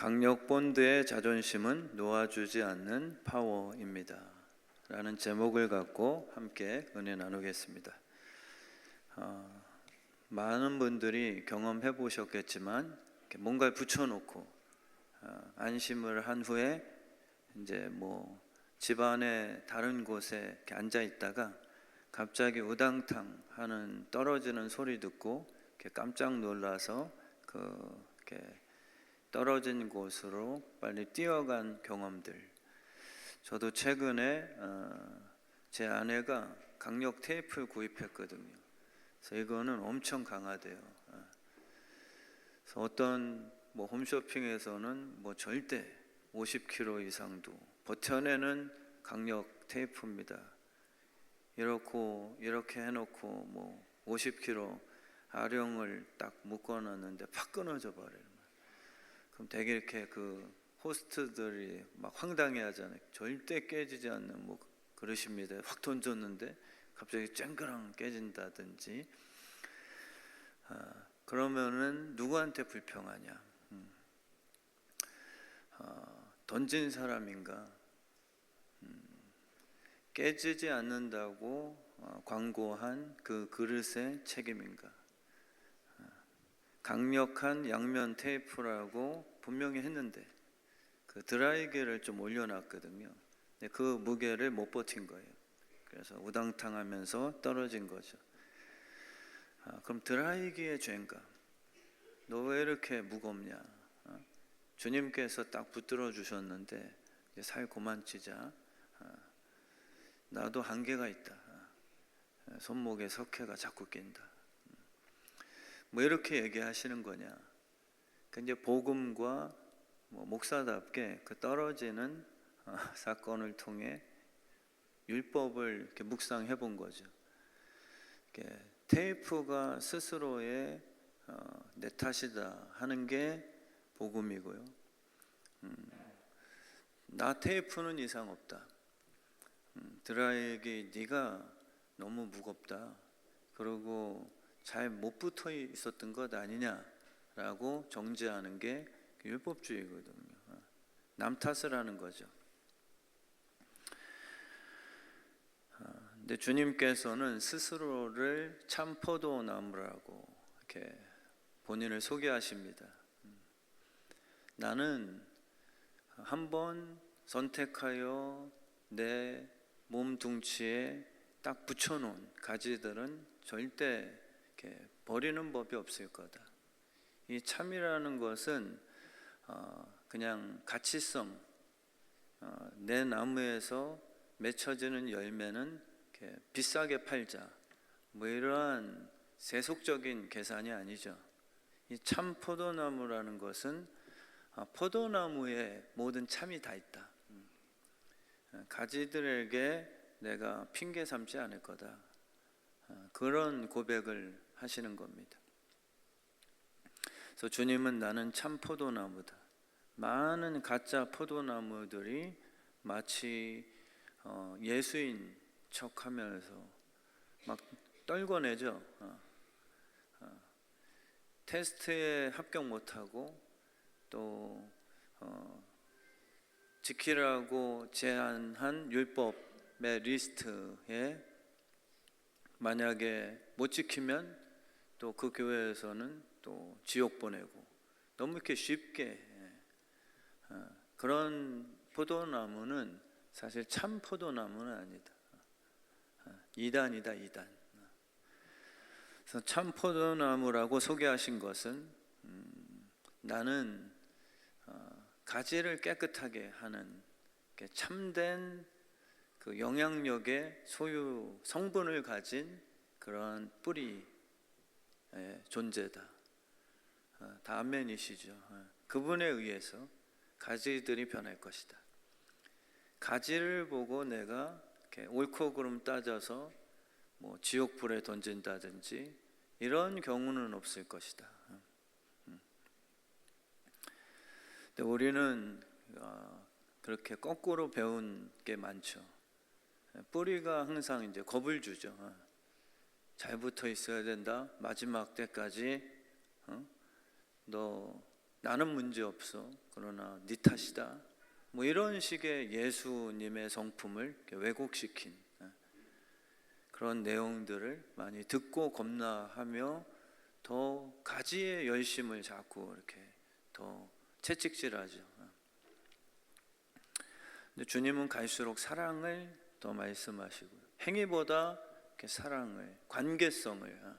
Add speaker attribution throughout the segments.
Speaker 1: 강력본드의 자존심은 놓아주지 않는 파워입니다. 라는 제목을 갖고 함께 은혜 나누겠습니다. 많은 분들이 경험해 보셨겠지만 뭔가를 붙여놓고 안심을 한 후에 이제 집안의 다른 곳에 이렇게 앉아 있다가 갑자기 우당탕 하는 떨어지는 소리 듣고 이렇게 깜짝 놀라서 이렇게 떨어진 곳으로 빨리 뛰어간 경험들. 저도 최근에 제 아내가 강력 테이프를 구입했거든요. 그래서 이거는 엄청 강하대요. 그래서 어떤 홈쇼핑에서는 절대 50kg 이상도 버텨내는 강력 테이프입니다. 이렇게 해놓고 50kg 아령을 딱 묶어놨는데 팍 끊어져 버려요. 그럼 되게 이렇게 호스트들이 막 황당해하잖아요. 절대 깨지지 않는 그릇입니다. 확 던졌는데 갑자기 쨍그랑 깨진다든지. 그러면은 누구한테 불평하냐? 던진 사람인가? 깨지지 않는다고 광고한 그 그릇의 책임인가? 강력한 양면 테이프라고 분명히 했는데 그 드라이기를 좀 올려놨거든요. 근데 그 무게를 못 버틴 거예요. 그래서 우당탕하면서 떨어진 거죠. 그럼 드라이기의 죄인가? 너 왜 이렇게 무겁냐? 주님께서 딱 붙들어 주셨는데 이제 살 그만 찌자. 나도 한계가 있다. 손목에 석회가 자꾸 낀다. 이렇게 얘기하시는 거냐? 근데 복음과 목사답게 그 떨어지는 사건을 통해 율법을 이렇게 묵상해 본 거죠. 테이프가 스스로의 내 탓이다 하는 게 복음이고요. 나 테이프는 이상 없다. 드라이기 네가 너무 무겁다. 그리고 잘 못 붙어 있었던 것 아니냐라고 정죄하는 게 율법주의거든요. 남 탓을 하는 거죠. 근데 주님께서는 스스로를 참 포도나무라고 이렇게 본인을 소개하십니다. 나는 한번 선택하여 내 몸뚱치에 딱 붙여놓은 가지들은 절대 이렇게 버리는 법이 없을 거다. 이 참이라는 것은 그냥 가치성, 내 나무에서 맺혀지는 열매는 이렇게 비싸게 팔자, 이러한 세속적인 계산이 아니죠. 이 참 포도나무라는 것은 포도나무에 모든 참이 다 있다. 가지들에게 내가 핑계 삼지 않을 거다. 그런 고백을 하시는 겁니다. 그래서 주님은 나는 참 포도나무다. 많은 가짜 포도나무들이 마치 예수인 척하면서 막 떨궈내죠. 테스트에 합격 못하고 또 지키라고 제안한 율법의 리스트에 만약에 못 지키면 또 그 교회에서는 또 지옥 보내고 너무 이렇게 쉽게 그런 포도나무는 사실 참 포도나무는 아니다. 이단이다, 이단. 그래서 참 포도나무라고 소개하신 것은 나는 가지를 깨끗하게 하는 참된 그 영향력의 소유 성분을 가진 그런 뿌리의 존재다. 다 아멘이시죠. 그분에 의해서 가지들이 변할 것이다. 가지를 보고 내가 이렇게 옳고 그름 따져서 지옥불에 던진다든지 이런 경우는 없을 것이다. 근데 우리는 그렇게 거꾸로 배운 게 많죠. 뿌리가 항상 이제 겁을 주죠. 잘 붙어 있어야 된다. 마지막 때까지 너 나는 문제 없어. 그러나 네 탓이다. 뭐 이런 식의 예수님의 성품을 왜곡시킨 그런 내용들을 많이 듣고 겁나하며 더 가지의 열심을 자꾸 이렇게 더 채찍질하죠. 근데 주님은 갈수록 사랑을 더 말씀하시고 행위보다 이렇게 사랑을, 관계성을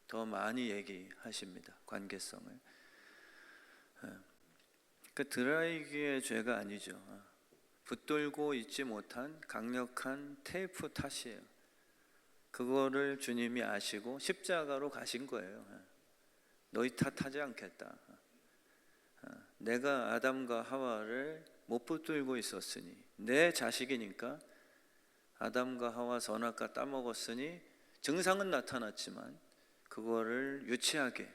Speaker 1: 더 많이 얘기하십니다. 관계성을. 그 드라이기의 죄가 아니죠. 붙들고 있지 못한 강력한 테이프 탓이에요. 그거를 주님이 아시고 십자가로 가신 거예요. 너희 탓하지 않겠다. 내가 아담과 하와를 못 붙들고 있었으니, 내 자식이니까 아담과 하와 선악과 따먹었으니 증상은 나타났지만 그거를 유치하게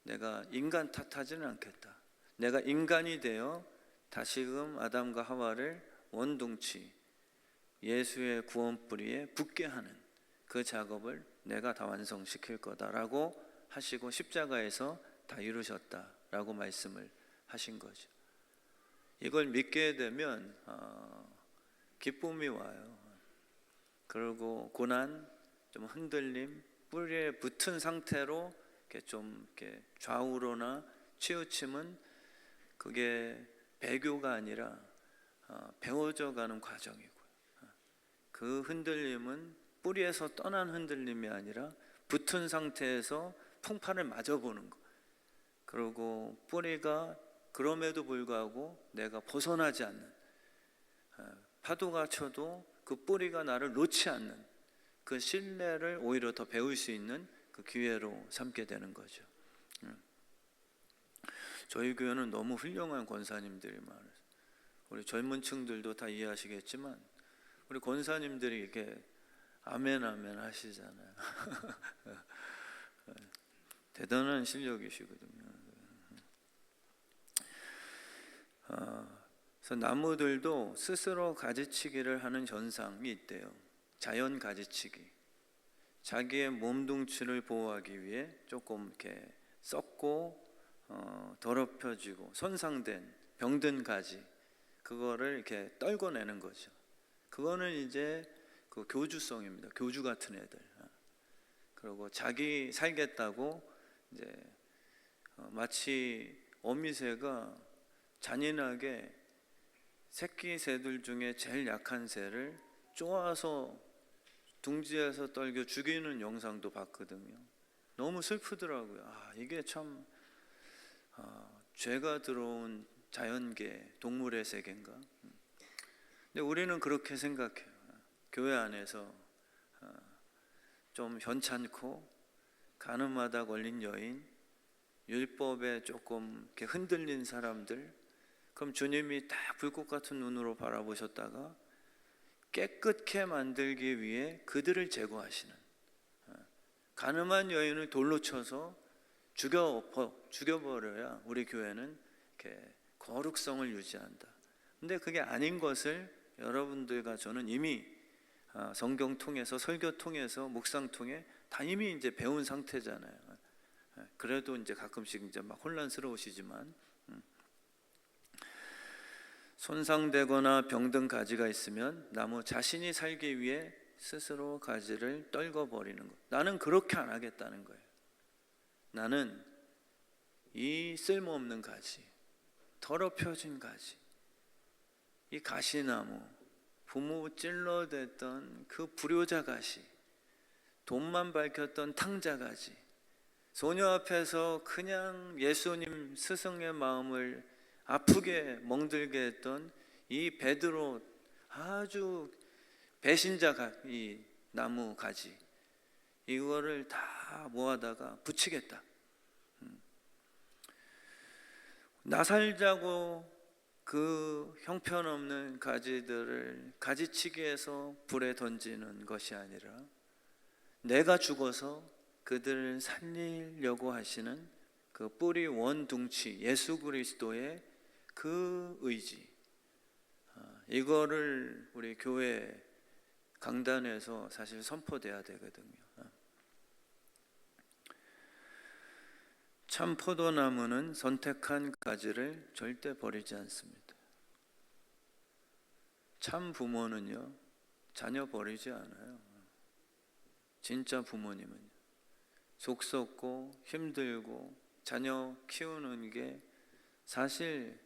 Speaker 1: 내가 인간 탓하지는 않겠다. 내가 인간이 되어 다시금 아담과 하와를 원둥치 예수의 구원 뿌리에 붙게 하는 그 작업을 내가 다 완성시킬 거다라고 하시고 십자가에서 다 이루셨다라고 말씀을 하신 거죠. 이걸 믿게 되면 기쁨이 와요. 그리고 고난, 좀 흔들림, 뿌리에 붙은 상태로 이렇게 좌우로나 치우침은 그게 배교가 아니라 배워져 가는 과정이고요. 그 흔들림은 뿌리에서 떠난 흔들림이 아니라 붙은 상태에서 풍파를 맞아보는 거. 그리고 뿌리가 그럼에도 불구하고 내가 벗어나지 않는, 파도가 쳐도 그 뿌리가 나를 놓지 않는 그 신뢰를 오히려 더 배울 수 있는 그 기회로 삼게 되는 거죠. 저희 교회는 너무 훌륭한 권사님들이 많아요. 우리 젊은 층들도 다 이해하시겠지만 우리 권사님들이 이렇게 아멘 아멘 하시잖아요. 대단한 실력이시거든요. 그래서 나무들도 스스로 가지치기를 하는 현상이 있대요. 자연 가지치기. 자기의 몸뚱치를 보호하기 위해 조금 이렇게 썩고 더럽혀지고 손상된 병든 가지, 그거를 이렇게 떨궈내는 거죠. 그거는 이제 그 교주성입니다. 교주 같은 애들. 그리고 자기 살겠다고 이제 마치 어미새가 잔인하게 새끼 새들 중에 제일 약한 새를 쪼아서 둥지에서 떨겨 죽이는 영상도 봤거든요. 너무 슬프더라고요. 이게 참 죄가 들어온 자연계, 동물의 세계인가? 근데 우리는 그렇게 생각해요. 교회 안에서 좀 현찮고 가늠하다 걸린 여인, 율법에 조금 이렇게 흔들린 사람들, 그럼 주님이 딱 불꽃 같은 눈으로 바라보셨다가 깨끗게 만들기 위해 그들을 제거하시는, 가늠한 여인을 돌로 쳐서 죽여버려야 우리 교회는 이렇게 거룩성을 유지한다. 근데 그게 아닌 것을 여러분들과 저는 이미 성경 통해서, 설교 통해서, 묵상 통해 다 이미 이제 배운 상태잖아요. 그래도 이제 가끔씩 이제 막 혼란스러우시지만, 손상되거나 병든 가지가 있으면 나무 자신이 살기 위해 스스로 가지를 떨궈버리는 것. 나는 그렇게 안 하겠다는 거예요. 나는 이 쓸모없는 가지, 더럽혀진 가지, 이 가시나무, 부모 찔러댔던 그 불효자 가시, 돈만 밝혔던 탕자 가지, 소녀 앞에서 그냥 예수님 스승의 마음을 아프게 멍들게 했던 이 베드로 아주 배신자 이 나무 가지, 이거를 다 모아다가 붙이겠다. 나 살자고 그 형편없는 가지들을 가지치기해서 불에 던지는 것이 아니라 내가 죽어서 그들을 살리려고 하시는 그 뿌리 원둥치 예수 그리스도의 그 의지, 이거를 우리 교회 강단에서 사실 선포돼야 되거든요. 참 포도나무는 선택한 가지를 절대 버리지 않습니다. 참 부모는요, 자녀 버리지 않아요. 진짜 부모님은요, 속 썩고 힘들고 자녀 키우는 게 사실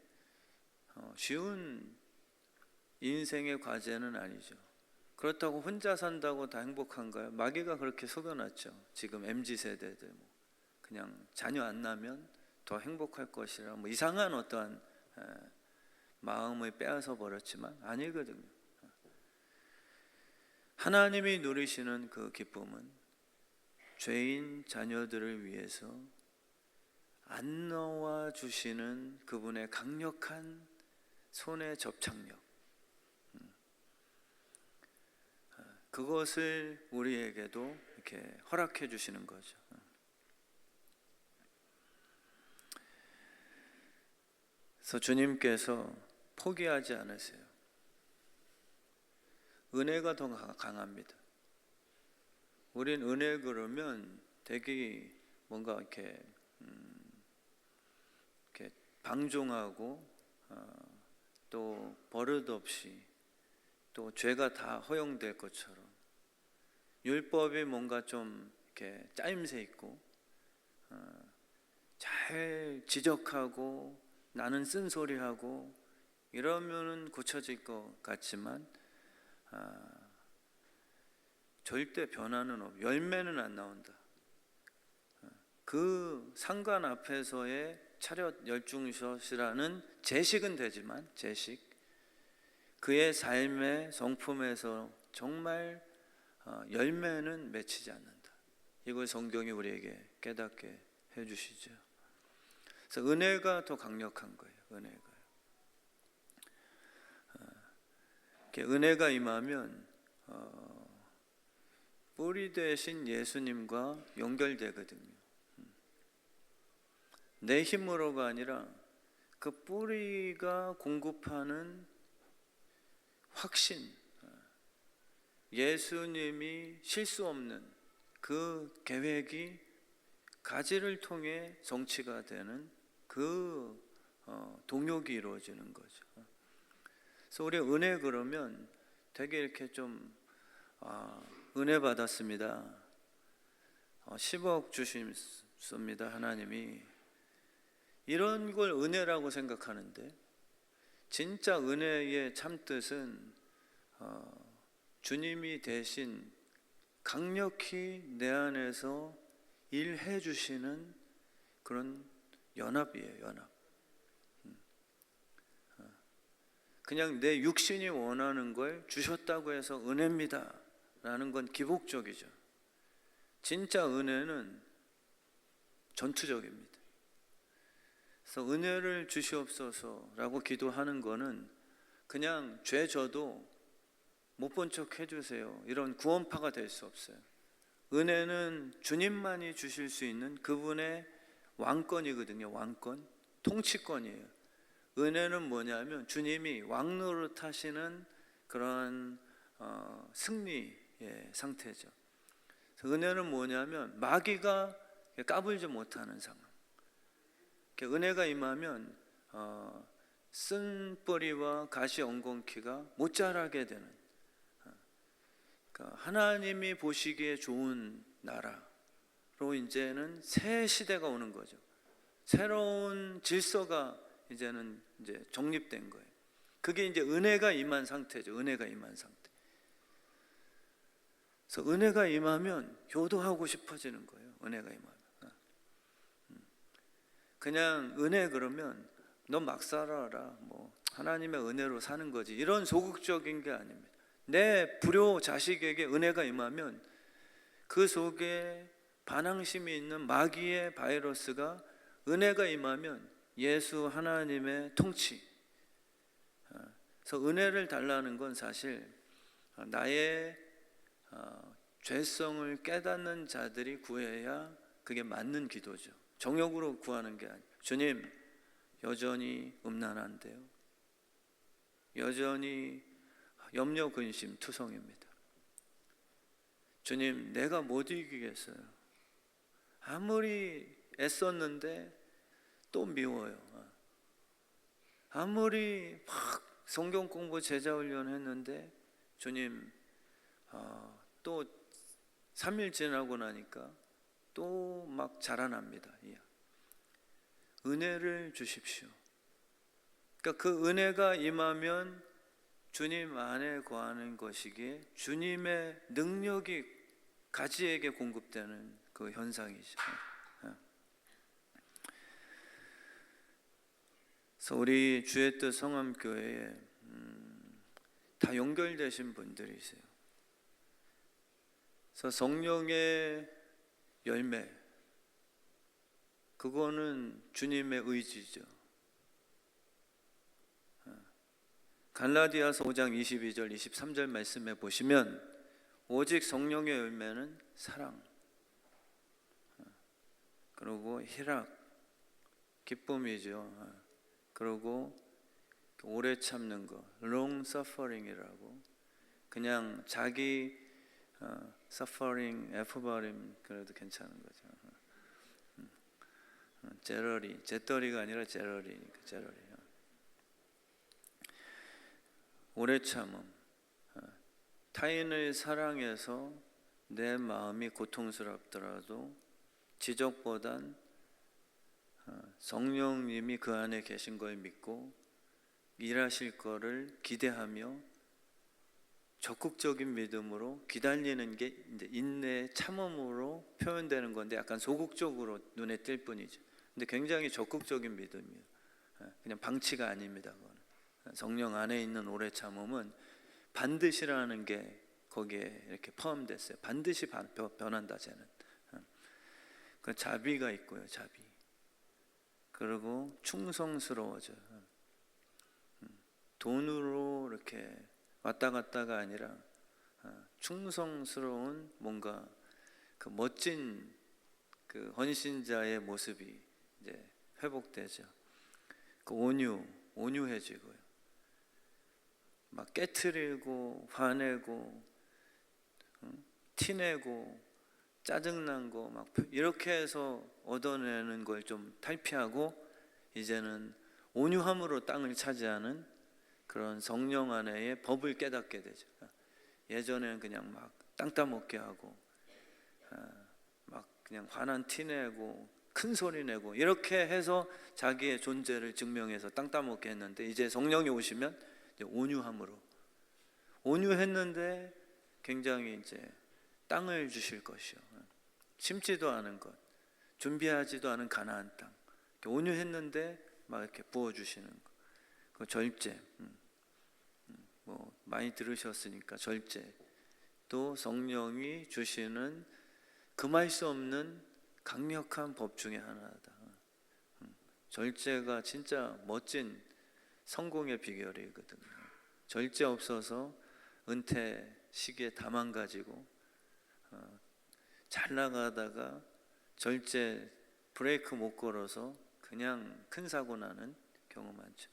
Speaker 1: 쉬운 인생의 과제는 아니죠. 그렇다고 혼자 산다고 다 행복한가요? 마귀가 그렇게 속여놨죠. 지금 MZ세대들 그냥 자녀 안 낳으면 더 행복할 것이라 이상한 어떠한 마음을 빼앗아 버렸지만 아니거든요. 하나님이 누리시는 그 기쁨은 죄인 자녀들을 위해서 안 놓아 주시는 그분의 강력한 손의 접착력, 그것을 우리에게도 이렇게 허락해 주시는 거죠. 그래서 주님께서 포기하지 않으세요. 은혜가 더 강합니다. 우린 은혜 그러면 되게 뭔가 이렇게 방종하고 또 버릇없이 또 죄가 다 허용될 것처럼 율법이 뭔가 좀 이렇게 짜임새 있고 잘 지적하고 나는 쓴소리하고 이러면은 고쳐질 것 같지만 절대 변화는 없고 열매는 안 나온다. 그 상관 앞에서의 차렷 열중샷이라는 제식은 되지만 그의 삶의 성품에서 정말 열매는 맺히지 않는다. 이걸 성경이 우리에게 깨닫게 해주시죠. 그래서 은혜가 더 강력한 거예요. 은혜가 임하면 뿌리 되신 예수님과 연결되거든요. 내 힘으로가 아니라 그 뿌리가 공급하는 확신, 예수님이 실수 없는 그 계획이 가지를 통해 성취가 되는 그 동역이 이루어지는 거죠. 그래서 우리 은혜 그러면 되게 이렇게 좀 은혜 받았습니다. 10억 주셨습니다. 하나님이 이런 걸 은혜라고 생각하는데 진짜 은혜의 참뜻은 주님이 대신 강력히 내 안에서 일해 주시는 그런 연합이에요. 연합. 그냥 내 육신이 원하는 걸 주셨다고 해서 은혜입니다 라는 건 기복적이죠. 진짜 은혜는 전투적입니다. 그래서 은혜를 주시옵소서라고 기도하는 거는 그냥 죄 져도 못 본 척 해주세요 이런 구원파가 될 수 없어요. 은혜는 주님만이 주실 수 있는 그분의 왕권이거든요. 왕권, 통치권이에요. 은혜는 뭐냐면 주님이 왕노릇 하시는 그런 승리의 상태죠. 은혜는 뭐냐면 마귀가 까불지 못하는 상황. 은혜가 임하면 쓴 뿌리와 가시 엉겅퀴가 못 자라게 되는, 그러니까 하나님이 보시기에 좋은 나라로 이제는 새 시대가 오는 거죠. 새로운 질서가 이제는 이제 정립된 거예요. 그게 이제 은혜가 임한 상태죠. 은혜가 임한 상태. 그래서 은혜가 임하면 효도하고 싶어지는 거예요. 은혜가 임하면. 그냥 은혜 그러면 너 막 살아라, 하나님의 은혜로 사는 거지, 이런 소극적인 게 아닙니다. 내 불효 자식에게 은혜가 임하면 그 속에 반항심이 있는 마귀의 바이러스가 은혜가 임하면 예수 하나님의 통치. 그래서 은혜를 달라는 건 사실 나의 죄성을 깨닫는 자들이 구해야 그게 맞는 기도죠. 정욕으로 구하는 게 아니에요. 주님, 여전히 음란한데요, 여전히 염려 근심 투성입니다. 주님, 내가 못 이기겠어요. 아무리 애썼는데 또 미워요. 아무리 막 성경 공부 제자 훈련 했는데 주님 또 3일 지나고 나니까 또 막 자라납니다. 은혜를 주십시오. 그러니까 그 은혜가 임하면 주님 안에 거하는 것이기에 주님의 능력이 가지에게 공급되는 그 현상이죠. 그래서 우리 주의 뜻 성암교회에 다 연결되신 분들이세요. 그래서 성령의 열매, 그거는 주님의 의지죠. 갈라디아서 5장 22절 23절 말씀에 보시면 오직 성령의 열매는 사랑, 그리고 희락, 기쁨이죠. 그리고 오래 참는 거, long suffering이라고, 그냥 자기 suffering F발음 그래도 괜찮은 거죠. 제러리, 제떨이가 아니라 제러리니까 제러리. 오래 참음, 타인을 사랑해서 내 마음이 고통스럽더라도 지적보단 성령님이 그 안에 계신 걸 믿고 일하실 거를 기대하며 적극적인 믿음으로 기다리는 게 이제 인내, 참음으로 표현되는 건데 약간 소극적으로 눈에 띌 뿐이죠. 근데 굉장히 적극적인 믿음이에요. 그냥 방치가 아닙니다. 그거는. 성령 안에 있는 오래 참음은 반드시라는 게 거기에 이렇게 포함됐어요. 반드시 변한다 쟤는. 그 자비가 있고요, 자비. 그리고 충성스러워져요. 돈으로 이렇게 왔다 갔다가 아니라 충성스러운 뭔가 그 멋진 그 헌신자의 모습이 이제 회복되죠. 그 온유해지고요. 막 깨트리고 화내고 티내고 짜증난 거 막 이렇게 해서 얻어내는 걸 좀 탈피하고 이제는 온유함으로 땅을 차지하는 그런 성령 안에의 법을 깨닫게 되죠. 예전에는 그냥 막 땅 따먹게 하고 막 그냥 화난 티내고 큰 소리 내고 이렇게 해서 자기의 존재를 증명해서 땅 따먹게 했는데 이제 성령이 오시면 이제 온유했는데 굉장히 이제 땅을 주실 것이요. 심지도 않은 것, 준비하지도 않은 가나안 땅. 온유했는데 막 이렇게 부어주시는 것. 그 절제. 뭐 많이 들으셨으니까 절제. 또 성령이 주시는 금할 수 없는 강력한 법 중에 하나다. 절제가 진짜 멋진 성공의 비결이거든요. 절제 없어서 은퇴 시기에 다 망가지고 잘 나가다가 절제 브레이크 못 걸어서 그냥 큰 사고 나는 경우 많죠.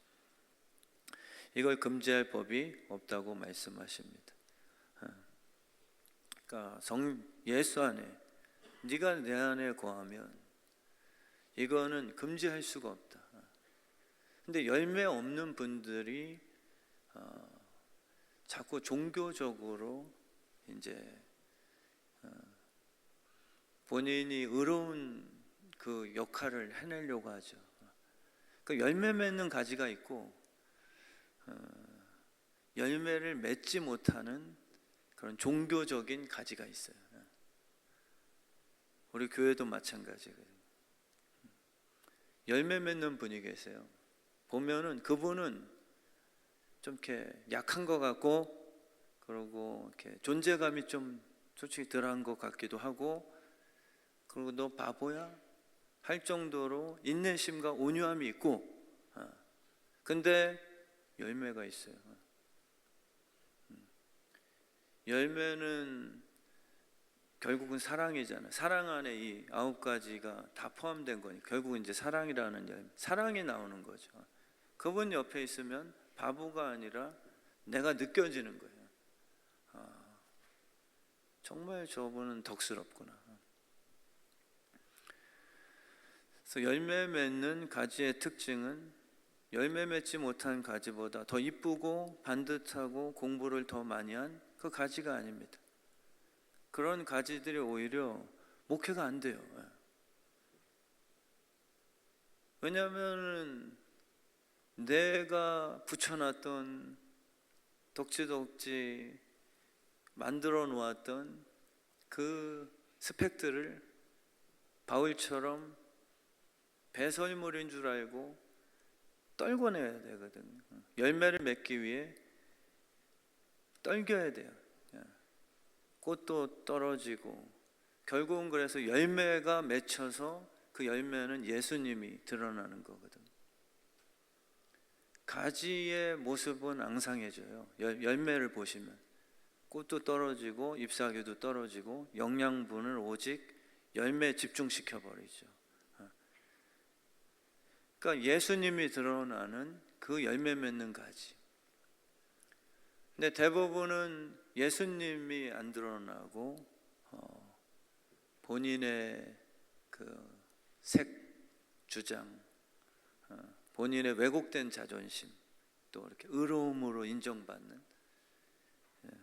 Speaker 1: 이걸 금지할 법이 없다고 말씀하십니다. 그러니까 예수 안에 네가 내 안에 거하면 이거는 금지할 수가 없다. 근데 열매 없는 분들이 자꾸 종교적으로 이제 본인이 의로운 그 역할을 해내려고 하죠. 그 열매 맺는 가지가 있고 열매를 맺지 못하는 그런 종교적인 가지가 있어요. 우리 교회도 마찬가지거든요. 열매 맺는 분이 계세요. 보면은 그분은 좀 이렇게 약한 것 같고, 그리고 이렇게 존재감이 좀 솔직히 덜한 것 같기도 하고, 그리고 너 바보야? 할 정도로 인내심과 온유함이 있고, 근데 열매가 있어요. 열매는 결국은 사랑이잖아요. 사랑 안에 이 9가지가 다 포함된 거니까 결국은 이제 사랑이라는 열매, 사랑이 나오는 거죠. 그분 옆에 있으면 바보가 아니라 내가 느껴지는 거예요. 정말 저분은 덕스럽구나. 그래서 열매 맺는 가지의 특징은 열매 맺지 못한 가지보다 더 이쁘고 반듯하고 공부를 더 많이 한 그 가지가 아닙니다. 그런 가지들이 오히려 목회가 안 돼요. 왜냐하면 내가 붙여놨던 덕지덕지 만들어 놓았던 그 스펙들을 바울처럼 배설물인 줄 알고 떨궈내야 되거든요. 열매를 맺기 위해 떨겨야 돼요. 꽃도 떨어지고 결국은 그래서 열매가 맺혀서 그 열매는 예수님이 드러나는 거거든요. 가지의 모습은 앙상해져요. 열매를 보시면 꽃도 떨어지고 잎사귀도 떨어지고 영양분을 오직 열매에 집중시켜 버리죠. 그러니까 예수님이 드러나는 그 열매 맺는 가지. 근데 대부분은 예수님이 안 드러나고 본인의 그 색 주장, 본인의 왜곡된 자존심, 또 이렇게 의로움으로 인정받는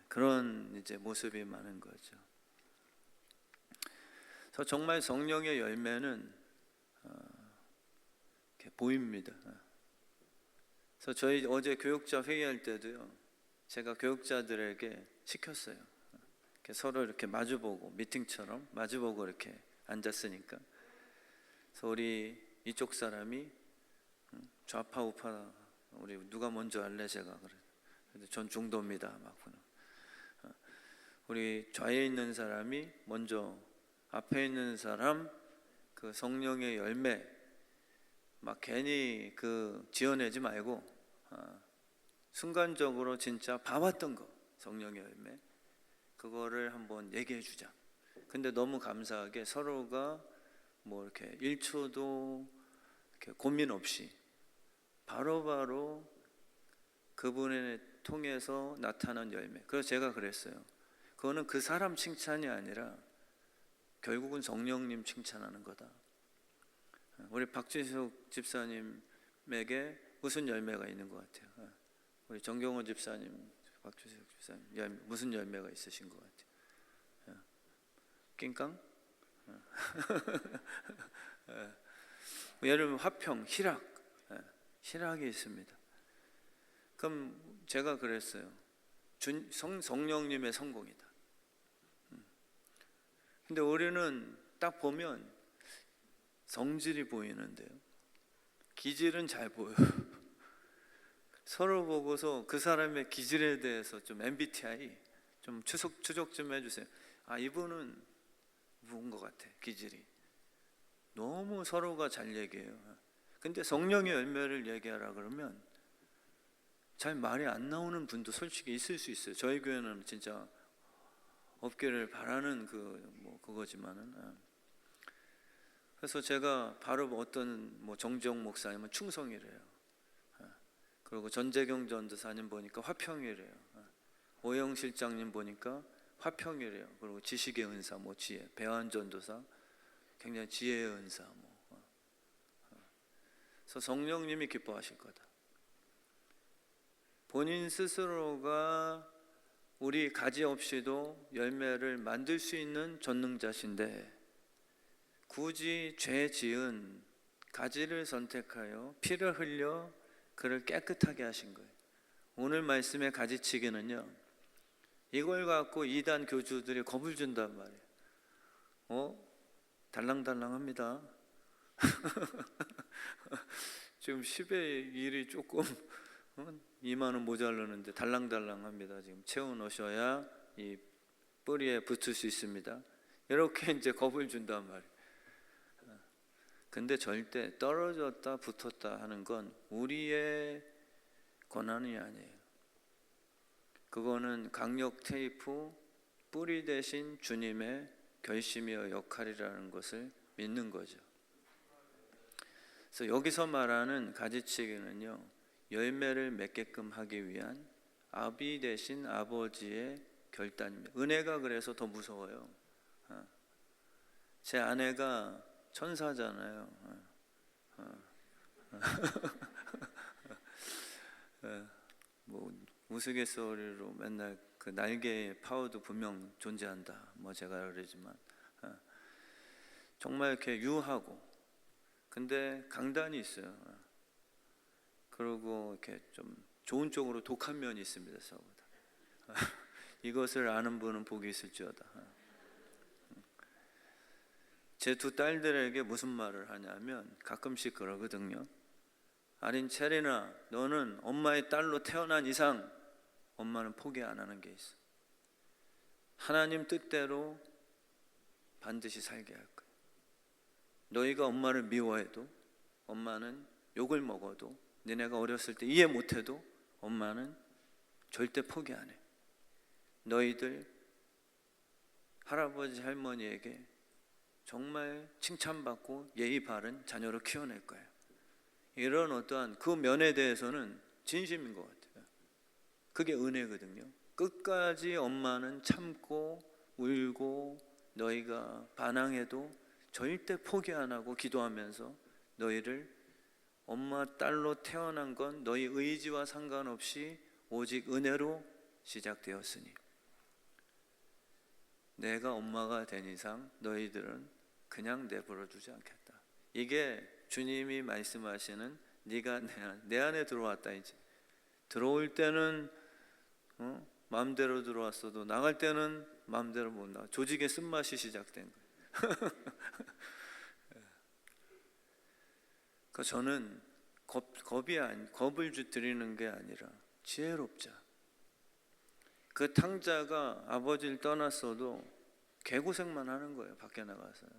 Speaker 1: 그런 이제 모습이 많은 거죠. 그래서 정말 성령의 열매는 이렇게 보입니다. 그래서 저희 어제 교육자 회의할 때도요, 제가 교육자들에게 시켰어요. 이렇게 서로 이렇게 마주보고 미팅처럼 마주보고 이렇게 앉았으니까, 그래서 우리 이쪽 사람이 좌파 우파 우리 누가 먼저 할래? 제가 그래. 전 중도입니다. 막 우리 좌에 있는 사람이 먼저 앞에 있는 사람 그 성령의 열매 막 괜히 그 지어내지 말고 순간적으로 진짜 봐왔던 거 성령의 열매 그거를 한번 얘기해 주자. 근데 너무 감사하게 서로가 뭐 이렇게 1초도 이렇게 고민 없이 바로바로 그분을 통해서 나타난 열매. 그래서 제가 그랬어요. 그거는 그 사람 칭찬이 아니라 결국은 성령님 칭찬하는 거다. 우리 박지숙 집사님에게 무슨 열매가 있는 것 같아요? 우리 정경호 집사님, 박지숙 집사님 무슨 열매가 있으신 것 같아요? 낑깡? 예를 들면 화평, 희락이 있습니다. 그럼 제가 그랬어요. 성령님의 성공이다. 근데 우리는 딱 보면 성질이 보이는데요, 기질은 잘 보여요. 서로 보고서 그 사람의 기질에 대해서 좀 MBTI 좀 추적 좀 해주세요. 아, 이분은 무슨 것 같아, 기질이. 너무 서로가 잘 얘기해요. 근데 성령의 열매를 얘기하라 그러면 잘 말이 안 나오는 분도 솔직히 있을 수 있어요. 저희 교회는 진짜 없기를 바라는 그거지만은. 그래서 제가 바로 어떤 정지영 목사님은 충성이래요. 그리고 전재경 전도사님 보니까 화평이래요. 오영 실장님 보니까 화평이래요. 그리고 지식의 은사, 지혜, 배환 전도사 굉장히 지혜의 은사. 그래서 성령님이 기뻐하실 거다. 본인 스스로가 우리 가지 없이도 열매를 만들 수 있는 전능자신데 굳이 죄 지은 가지를 선택하여 피를 흘려 그를 깨끗하게 하신 거예요. 오늘 말씀의 가지치기는요, 이걸 갖고 이단 교주들이 겁을 준단 말이에요. 달랑달랑합니다. 지금 10의 1이 조금 2만 원 모자르는데 달랑달랑합니다. 지금 채워 넣으셔야 이 뿌리에 붙을 수 있습니다. 이렇게 이제 겁을 준단 말이에요. 근데 절대 떨어졌다 붙었다 하는 건 우리의 권한이 아니에요. 그거는 강력 테이프 뿌리 대신 주님의 결심이여 역할이라는 것을 믿는 거죠. 그래서 여기서 말하는 가지치기는요, 열매를 맺게끔 하기 위한 아비 대신 아버지의 결단입니다. 은혜가 그래서 더 무서워요. 제 아내가 천사잖아요. 뭐 우스갯소리로 맨날 그 날개의 파워도 분명 존재한다. 뭐 제가 그러지만 정말 이렇게 유하고 근데 강단이 있어요. 그리고 이렇게 좀 좋은 쪽으로 독한 면이 있습니다. 저보다. 이것을 아는 분은 복이 있을지어다. 제 두 딸들에게 무슨 말을 하냐면 가끔씩 그러거든요. 아린 체리나 너는 엄마의 딸로 태어난 이상 엄마는 포기 안 하는 게 있어. 하나님 뜻대로 반드시 살게 할 거야. 너희가 엄마를 미워해도 엄마는 욕을 먹어도 너네가 어렸을 때 이해 못해도 엄마는 절대 포기 안 해. 너희들 할아버지 할머니에게 정말 칭찬받고 예의 바른 자녀로 키워낼 거예요. 이런 어떠한 그 면에 대해서는 진심인 것 같아요. 그게 은혜거든요. 끝까지 엄마는 참고 울고 너희가 반항해도 절대 포기 안 하고 기도하면서 너희를 엄마 딸로 태어난 건 너희 의지와 상관없이 오직 은혜로 시작되었으니 내가 엄마가 된 이상 너희들은 그냥 내버려 두지 않겠다. 이게 주님이 말씀하시는 네가 내 안에 들어왔다. 이제 들어올 때는 마음대로 들어왔어도 나갈 때는 마음대로 못 나가. 조직의 쓴맛이 시작된 거예요. 그 저는 겁을 드리는 게 아니라 지혜롭자. 그 탕자가 아버지를 떠났어도 개고생만 하는 거예요. 밖에 나가서요.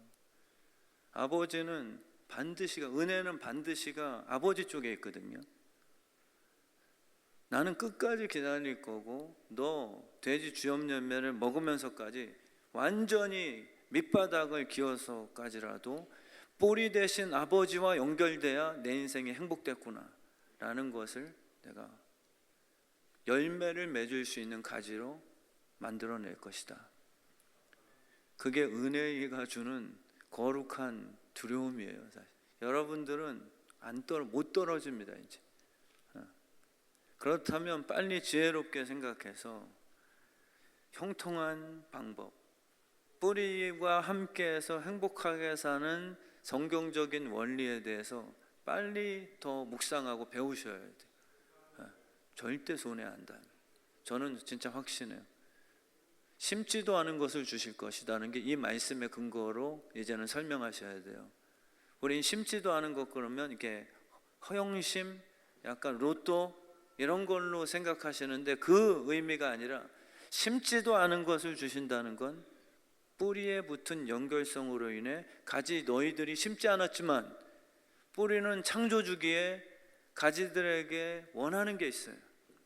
Speaker 1: 아버지는 반드시가 은혜는 반드시가 아버지 쪽에 있거든요. 나는 끝까지 기다릴 거고 너 돼지 주염열매를 먹으면서까지 완전히 밑바닥을 기어서까지라도 뿌리 대신 아버지와 연결돼야 내 인생이 행복됐구나 라는 것을 내가 열매를 맺을 수 있는 가지로 만들어낼 것이다. 그게 은혜가 주는 거룩한 두려움이에요. 사실. 여러분들은 못 떨어집니다. 이제. 그렇다면 빨리 지혜롭게 생각해서 형통한 방법, 뿌리와 함께해서 행복하게 사는 성경적인 원리에 대해서 빨리 더 묵상하고 배우셔야 돼요. 절대 손해 안 닿아요. 저는 진짜 확신해요. 심지도 않은 것을 주실 것이라는 게 이 말씀의 근거로 이제는 설명하셔야 돼요. 우린 심지도 않은 것 그러면 이렇게 허영심, 약간 로또 이런 걸로 생각하시는데 그 의미가 아니라 심지도 않은 것을 주신다는 건 뿌리에 붙은 연결성으로 인해 가지 너희들이 심지 않았지만 뿌리는 창조주기에 가지들에게 원하는 게 있어요.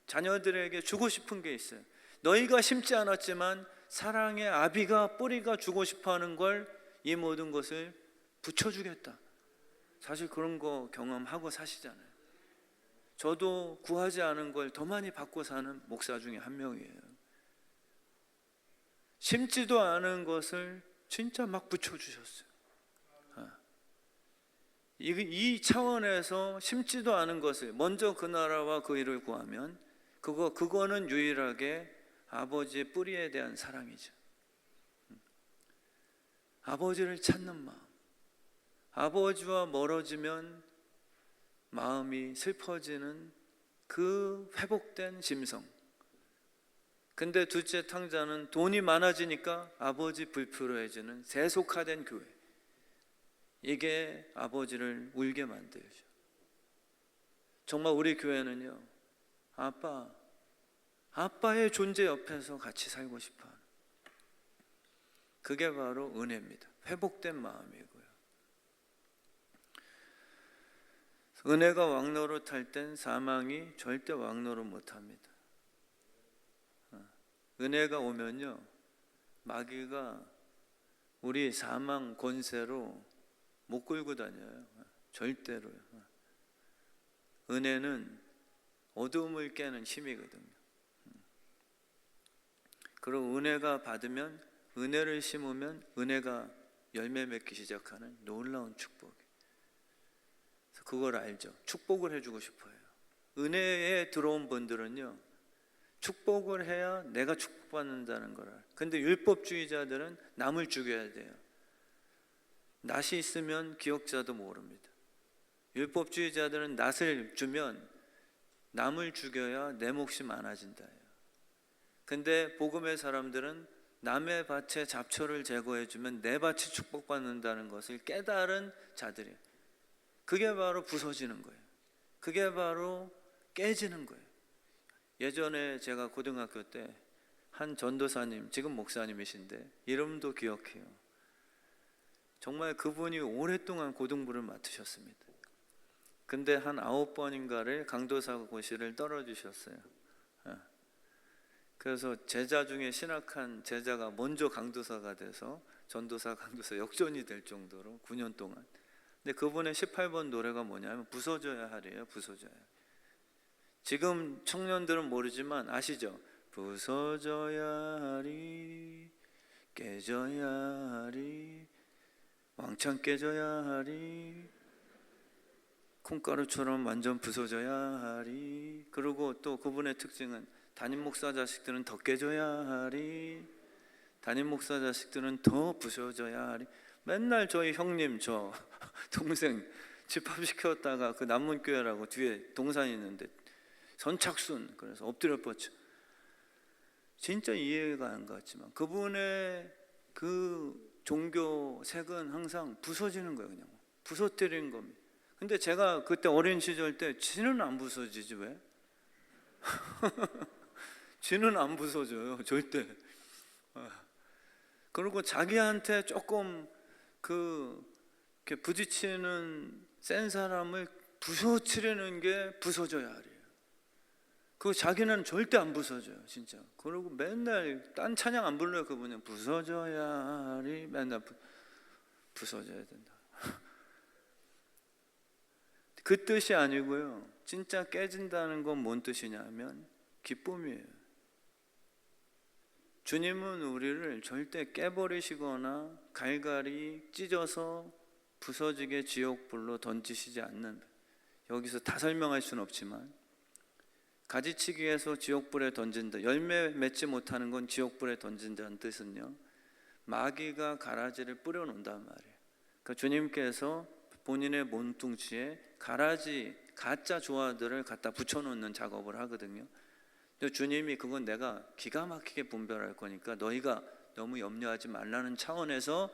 Speaker 1: 자녀들에게 주고 싶은 게 있어요. 너희가 심지 않았지만 사랑의 아비가 뿌리가 주고 싶어하는 걸 이 모든 것을 붙여주겠다. 사실 그런 거 경험하고 사시잖아요. 저도 구하지 않은 걸 더 많이 받고 사는 목사 중에 한 명이에요. 심지도 않은 것을 진짜 막 붙여주셨어요. 이 차원에서 심지도 않은 것을 먼저 그 나라와 그 일을 구하면 그거는 유일하게 아버지의 뿌리에 대한 사랑이죠. 아버지를 찾는 마음. 아버지와 멀어지면 마음이 슬퍼지는 그 회복된 심성. 근데 둘째 탕자는 돈이 많아지니까 아버지 불필요해지는 세속화된 교회. 이게 아버지를 울게 만들죠. 정말 우리 교회는요, 아빠의 존재 옆에서 같이 살고 싶어 하는, 그게 바로 은혜입니다. 회복된 마음이고요. 은혜가 왕노릇할 땐 사망이 절대 왕노릇 못합니다. 은혜가 오면요, 마귀가 우리 사망 권세로 못 끌고 다녀요. 절대로요. 은혜는 어둠을 깨는 힘이거든요. 그리고 은혜가 받으면, 은혜를 심으면 은혜가 열매 맺기 시작하는 놀라운 축복. 그걸 알죠. 축복을 해주고 싶어요. 은혜에 들어온 분들은요, 축복을 해야 내가 축복받는다는 걸 알아요. 근데 율법주의자들은 남을 죽여야 돼요. 낫이 있으면 기억자도 모릅니다. 율법주의자들은 낫을 주면 남을 죽여야 내 몫이 많아진다. 근데 복음의 사람들은 남의 밭에 잡초를 제거해주면 내 밭이 축복받는다는 것을 깨달은 자들이에요. 그게 바로 부서지는 거예요. 그게 바로 깨지는 거예요. 예전에 제가 고등학교 때 한 전도사님, 지금 목사님이신데 이름도 기억해요. 정말 그분이 오랫동안 고등부를 맡으셨습니다. 근데 한 9번인가를 강도사고시를 떨어지셨어요. 그래서 제자 중에 신학한 제자가 먼저 강도사가 돼서 전도사, 강도사 역전이 될 정도로 9년 동안. 근데 그분의 18번 노래가 뭐냐면 부서져야 하리예요. 부서져야. 지금 청년들은 모르지만 아시죠? 부서져야 하리, 깨져야 하리, 왕창 깨져야 하리, 콩가루처럼 완전 부서져야 하리. 그리고 또 그분의 특징은 담임 목사 자식들은 더 깨져야 하리, 담임 목사 자식들은 더 부서져야 하리. 맨날 저희 형님, 저 동생 집합시켰다가 그 남문교회라고 뒤에 동산이 있는데 선착순, 그래서 엎드려 뻗쳐. 진짜 이해가 안 갔지만 그분의 그 종교색은 항상 부서지는 거예요. 그냥 부서뜨리는 겁니다. 근데 제가 그때 어린 시절 때 지는 안 부서지지 왜? 지는 안 부서져요 절대. 그리고 자기한테 조금 이렇게 부딪히는 센 사람을 부서뜨리는 게 부서져야 하래요. 그 자기는 절대 안 부서져요 진짜. 그리고 맨날 딴 찬양 안 불러요. 그분은 부서져야 하리, 맨날 부서져야 된다. 그 뜻이 아니고요. 진짜 깨진다는 건 뭔 뜻이냐면 기쁨이에요. 주님은 우리를 절대 깨버리시거나 갈갈이 찢어서 부서지게 지옥불로 던지시지 않는, 여기서 다 설명할 수는 없지만 가지치기해서 지옥불에 던진다, 열매 맺지 못하는 건 지옥불에 던진다는 뜻은요, 마귀가 가라지를 뿌려놓는단 말이에요. 그러니까 주님께서 본인의 몸뚱치에 가라지, 가짜 조화들을 갖다 붙여놓는 작업을 하거든요. 근데 주님이 그건 내가 기가 막히게 분별할 거니까 너희가 너무 염려하지 말라는 차원에서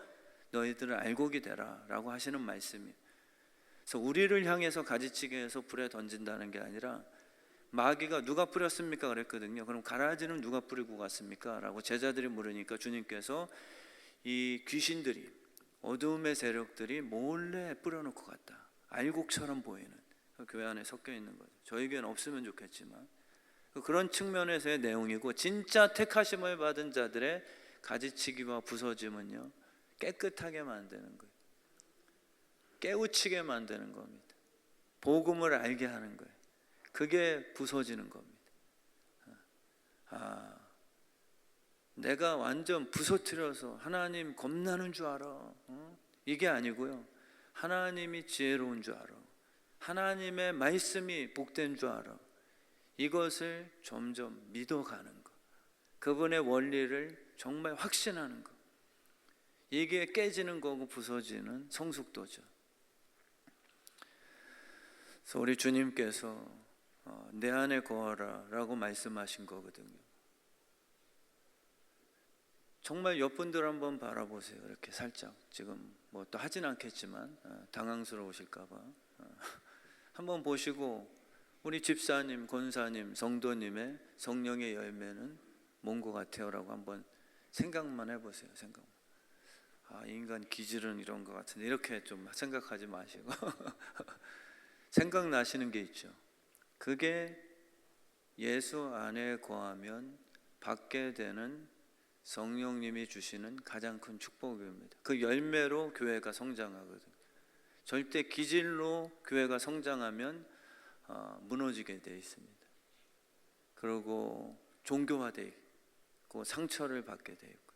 Speaker 1: 너희들을 알곡이 되라 라고 하시는 말씀이에요. 그래서 우리를 향해서 가지치기해서 불에 던진다는 게 아니라, 마귀가 누가 뿌렸습니까? 그랬거든요. 그럼 가라지는 누가 뿌리고 갔습니까? 라고 제자들이 물으니까 주님께서 이 귀신들이, 어두움의 세력들이 몰래 뿌려놓고 갔다. 알곡처럼 보이는, 교회 안에 섞여 있는 거죠. 저희 교회는 없으면 좋겠지만 그런 측면에서의 내용이고, 진짜 택하심을 받은 자들의 가지치기와 부서짐은요, 깨끗하게 만드는 거예요. 깨우치게 만드는 겁니다. 복음을 알게 하는 거예요. 그게 부서지는 겁니다. 내가 완전 부서뜨려서 하나님 겁나는 줄 알아, 이게 아니고요, 하나님이 지혜로운 줄 알아, 하나님의 말씀이 복된 줄 알아, 이것을 점점 믿어가는 것, 그분의 원리를 정말 확신하는 것, 이게 깨지는 거고 부서지는 성숙도죠. 그래서 우리 주님께서 내 안에 거하라 라고 말씀하신 거거든요. 정말 옆분들 한번 바라보세요. 이렇게 살짝, 지금 뭐 또 하진 않겠지만 당황스러우실까 봐 한번 보시고, 우리 집사님, 권사님, 성도님의 성령의 열매는 뭔 것 같아요? 라고 한번 생각만 해보세요. 생각. 이 인간 기질은 이런 것 같은데, 이렇게 좀 생각하지 마시고 생각나시는 게 있죠. 그게 예수 안에 거하면 받게 되는 성령님이 주시는 가장 큰 축복입니다. 그 열매로 교회가 성장하거든요. 절대 기질로 교회가 성장하면 무너지게 되어 있습니다. 그리고 종교화되어 있고 상처를 받게 되어 있고,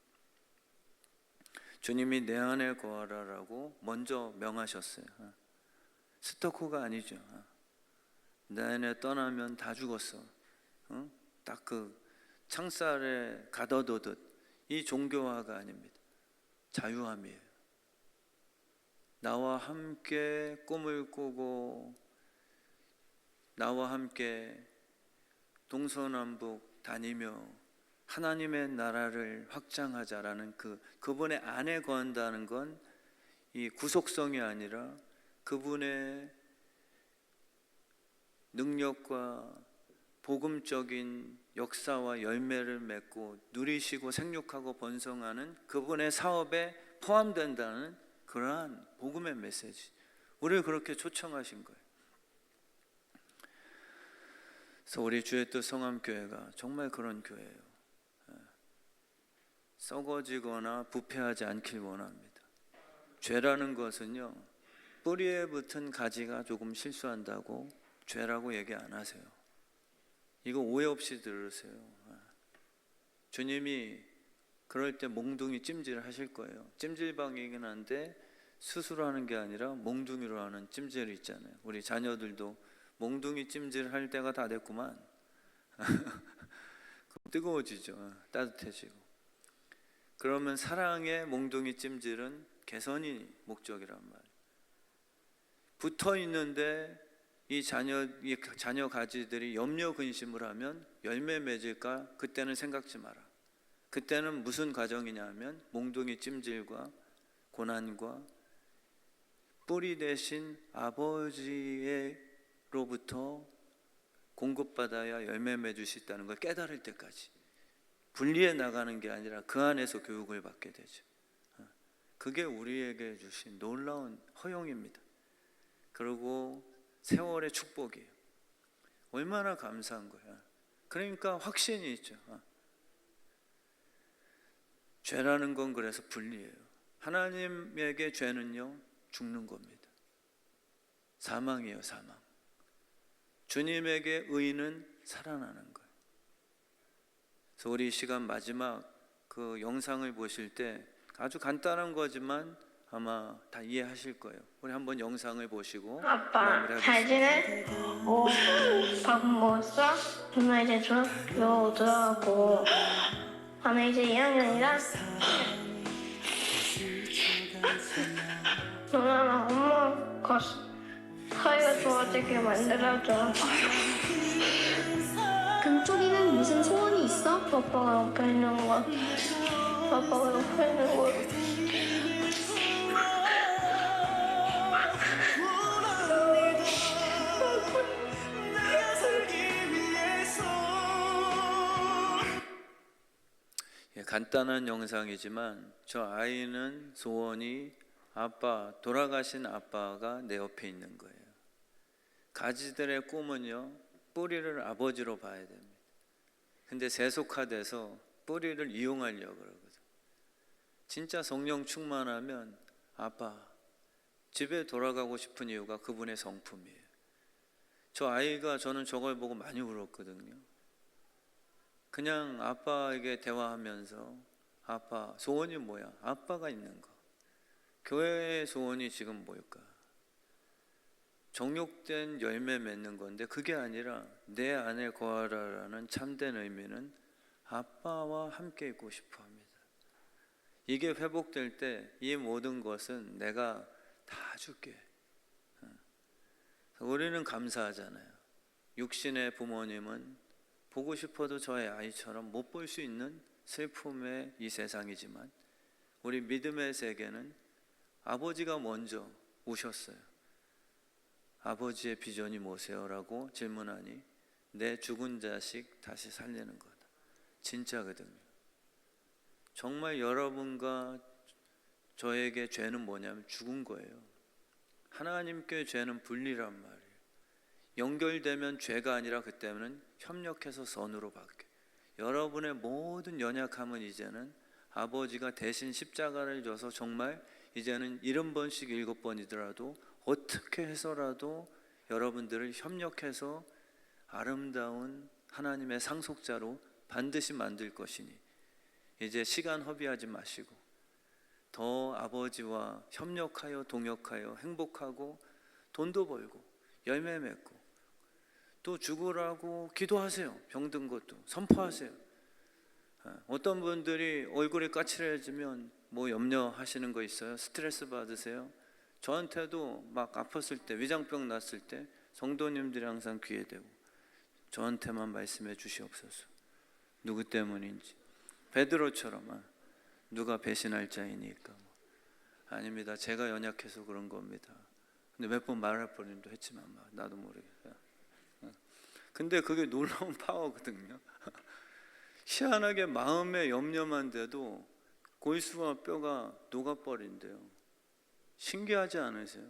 Speaker 1: 주님이 내 안에 거하라라고 먼저 명하셨어요. 스토커가 아니죠. 내내 떠나면 다 죽었어. 딱 그 창살에 가둬두듯 이 종교화가 아닙니다. 자유함이에요. 나와 함께 꿈을 꾸고 나와 함께 동서남북 다니며 하나님의 나라를 확장하자라는 그분의 안에 거한다는 건 이 구속성이 아니라 그분의 능력과 복음적인 역사와 열매를 맺고 누리시고 생육하고 번성하는 그분의 사업에 포함된다는 그러한 복음의 메시지, 우리를 그렇게 초청하신 거예요. 그래서 우리 주의 뜻 성암교회가 정말 그런 교회예요. 썩어지거나 부패하지 않길 원합니다. 죄라는 것은요, 뿌리에 붙은 가지가 조금 실수한다고 죄라고 얘기 안 하세요. 이거 오해 없이 들으세요. 주님이 그럴 때 몽둥이 찜질 하실 거예요. 찜질방이긴 한데 스스로 하는 게 아니라 몽둥이로 하는 찜질 있잖아요. 우리 자녀들도 몽둥이 찜질 할 때가 다 됐구만. 뜨거워지죠. 따뜻해지고. 그러면 사랑의 몽둥이 찜질은 개선이 목적이란 말이에요. 붙어 있는데 이 자녀 가지들이 염려 근심을 하면 열매 맺을까? 그때는 생각지 마라. 그때는 무슨 과정이냐 하면 몽둥이 찜질과 고난과 뿌리 대신 아버지로부터 공급받아야 열매 맺을 수 있다는 걸 깨달을 때까지 분리해 나가는 게 아니라 그 안에서 교육을 받게 되죠. 그게 우리에게 주신 놀라운 허용입니다. 그리고 세월의 축복이에요. 얼마나 감사한 거야. 그러니까 확신이 있죠. 죄라는 건 그래서 분리해요. 하나님에게 죄는요, 죽는 겁니다. 사망이에요, 사망. 주님에게 의는 살아나는 거예요. 그래서 우리 시간 마지막 그 영상을 보실 때 아주 간단한 거지만 아마 다 이해하실 거예요. 우리 한번 영상을 보시고
Speaker 2: 아빠 잘 지내? 밥 먹었어? 누나 이제 중학교 들어가고 밤에 이제 2학년이라 누나랑 엄마가 사이가 좋아지게 만들어줘.
Speaker 3: 금쪽이는 무슨 소원이 있어?
Speaker 2: 아빠가 옆에 있는 거. 아빠가 옆에 있는 거.
Speaker 1: 간단한 영상이지만 저 아이는 소원이 돌아가신 아빠가 내 옆에 있는 거예요. 가지들의 꿈은요, 뿌리를 아버지로 봐야 됩니다. 근데 세속화돼서 뿌리를 이용하려고 그러거든. 진짜 성령 충만하면 아빠 집에 돌아가고 싶은 이유가 그분의 성품이에요. 저 아이가 저는 저걸 보고 많이 울었거든요. 그냥 아빠에게 대화하면서 아빠 소원이 뭐야? 아빠가 있는 거. 교회의 소원이 지금 뭘까? 정욕된 열매 맺는 건데 그게 아니라 내 안에 거하라라는 참된 의미는 아빠와 함께 있고 싶어 합니다. 이게 회복될 때 이 모든 것은 내가 다 줄게. 우리는 감사하잖아요. 육신의 부모님은 보고 싶어도 저의 아이처럼 못 볼 수 있는 슬픔의 이 세상이지만 우리 믿음의 세계는 아버지가 먼저 오셨어요. 아버지의 비전이 뭐세요? 라고 질문하니 내 죽은 자식 다시 살리는 거다. 진짜거든요. 정말 여러분과 저에게 죄는 뭐냐면 죽은 거예요. 하나님께 죄는 분리란 말이에요. 연결되면 죄가 아니라 그때는 협력해서 선으로 바뀌어요. 여러분의 모든 연약함은 이제는 아버지가 대신 십자가를 져서 정말 이제는 70번씩 7번이더라도 어떻게 해서라도 여러분들을 협력해서 아름다운 하나님의 상속자로 반드시 만들 것이니 이제 시간 허비하지 마시고 더 아버지와 협력하여 동역하여 행복하고 돈도 벌고 열매 맺고 또 죽으라고 기도하세요. 병든 것도 선포하세요. 어떤 분들이 얼굴이 까칠해지면 뭐 염려하시는 거 있어요? 스트레스 받으세요? 저한테도 막 아팠을 때, 위장병 났을 때 성도님들이 항상 귀에 대고 저한테만 말씀해 주시옵소서. 누구 때문인지. 베드로처럼 누가 배신할 자이니까. 아닙니다. 제가 연약해서 그런 겁니다. 근데 몇 번 말할 뻔도 했지만 나도 모르게. 근데 그게 놀라운 파워거든요. 희한하게 마음에 염려만 돼도 골수와 뼈가 녹아버린대요. 신기하지 않으세요?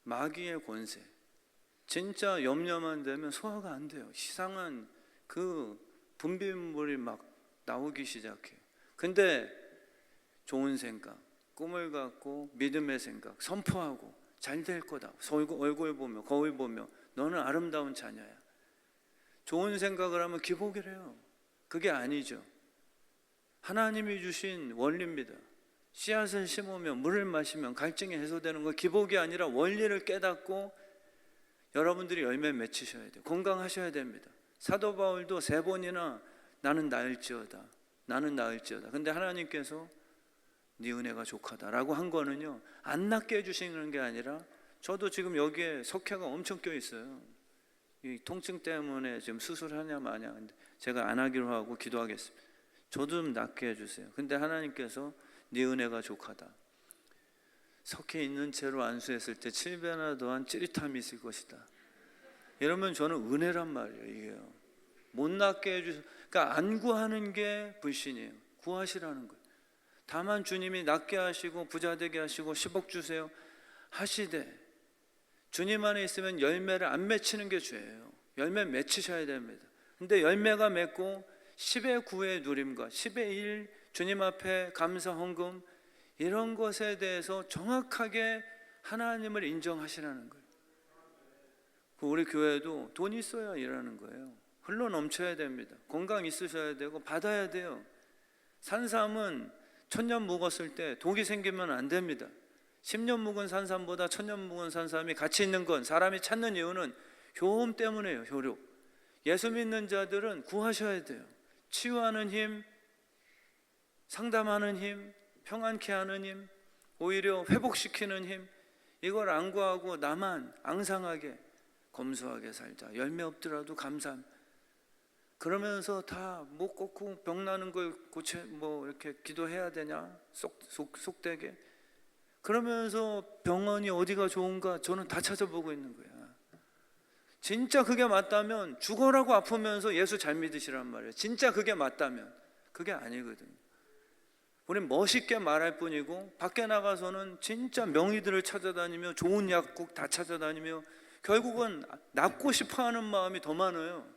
Speaker 1: 마귀의 권세. 진짜 염려만 되면 소화가 안 돼요. 이상한 그 분비물이 막 나오기 시작해요. 근데 좋은 생각, 꿈을 갖고 믿음의 생각, 선포하고 잘 될 거다. 얼굴 보며 거울 보며 너는 아름다운 자녀야. 좋은 생각을 하면 기복을 해요. 그게 아니죠. 하나님이 주신 원리입니다. 씨앗을 심으면 물을 마시면 갈증이 해소되는 거 기복이 아니라 원리를 깨닫고 여러분들이 열매 맺히셔야 돼요. 건강하셔야 됩니다. 사도 바울도 3번이나 나는 나을지어다. 나는 나을지어다. 근데 하나님께서 네 은혜가 족하다라고 한 거는요, 안 낫게 해주시는 게 아니라 저도 지금 여기에 석회가 엄청 껴 있어요. 이 통증 때문에 지금 수술하냐 마냐. 근데 제가 안 하기로 하고 기도하겠습니다. 저도 좀 낫게 해주세요. 근데 하나님께서 네 은혜가 족하다. 석회 있는 채로 안수했을 때 7배나 더한 찌릿함이 있을 것이다. 이러면 저는 은혜란 말이에요. 이게요. 못 낫게 해주세요. 그러니까 안 구하는 게 불신이에요. 구하시라는 거예요. 다만 주님이 낫게 하시고 부자 되게 하시고 10억 주세요 하시되 주님 안에 있으면 열매를 안 맺히는 게 죄예요. 열매 맺히셔야 됩니다. 근데 열매가 맺고 10의 9의 누림과 10의 1 주님 앞에 감사 헌금 이런 것에 대해서 정확하게 하나님을 인정하시라는 거예요. 우리 교회도 돈 있어야 일하는 거예요. 흘러 넘쳐야 됩니다. 건강 있으셔야 되고 받아야 돼요. 산삼은 1000년 묵었을 때 독이 생기면 안 됩니다. 10년 묵은 산삼보다 1000년 묵은 산삼이 가치 있는 건 사람이 찾는 이유는 효험 때문에요. 효력. 예수 믿는 자들은 구하셔야 돼요. 치유하는 힘, 상담하는 힘, 평안케 하는 힘, 오히려 회복시키는 힘, 이걸 안 구하고 나만 앙상하게 검소하게 살자. 열매 없더라도 감사함. 그러면서 다 못 걷고 병 나는 걸 고쳐 뭐 이렇게 기도해야 되냐? 속되게. 그러면서 병원이 어디가 좋은가 저는 다 찾아보고 있는 거야. 진짜 그게 맞다면 죽어라고 아프면서 예수 잘 믿으시란 말이에요. 진짜 그게 맞다면. 그게 아니거든요. 우린 멋있게 말할 뿐이고 밖에 나가서는 진짜 명의들을 찾아다니며 좋은 약국 다 찾아다니며 결국은 낫고 싶어하는 마음이 더 많아요.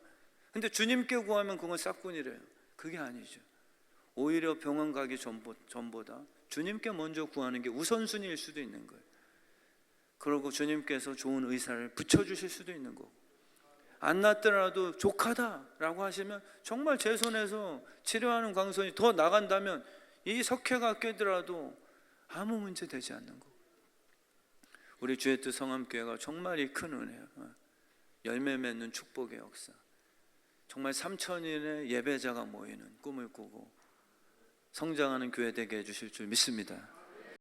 Speaker 1: 근데 주님께 구하면 그건 싹군이래요. 그게 아니죠. 오히려 병원 가기 전보다 주님께 먼저 구하는 게 우선순위일 수도 있는 거예요. 그러고 주님께서 좋은 의사를 붙여주실 수도 있는 거고, 안 낫더라도 족하다라고 하시면 정말 제 손에서 치료하는 광선이 더 나간다면 이 석회가 깨더라도 아무 문제 되지 않는 거고, 우리 주의 뜻 성함교회가 정말 이 큰 은혜예요. 열매 맺는 축복의 역사. 정말 3000인의 예배자가 모이는 꿈을 꾸고 성장하는 교회 되게 해주실 줄 믿습니다.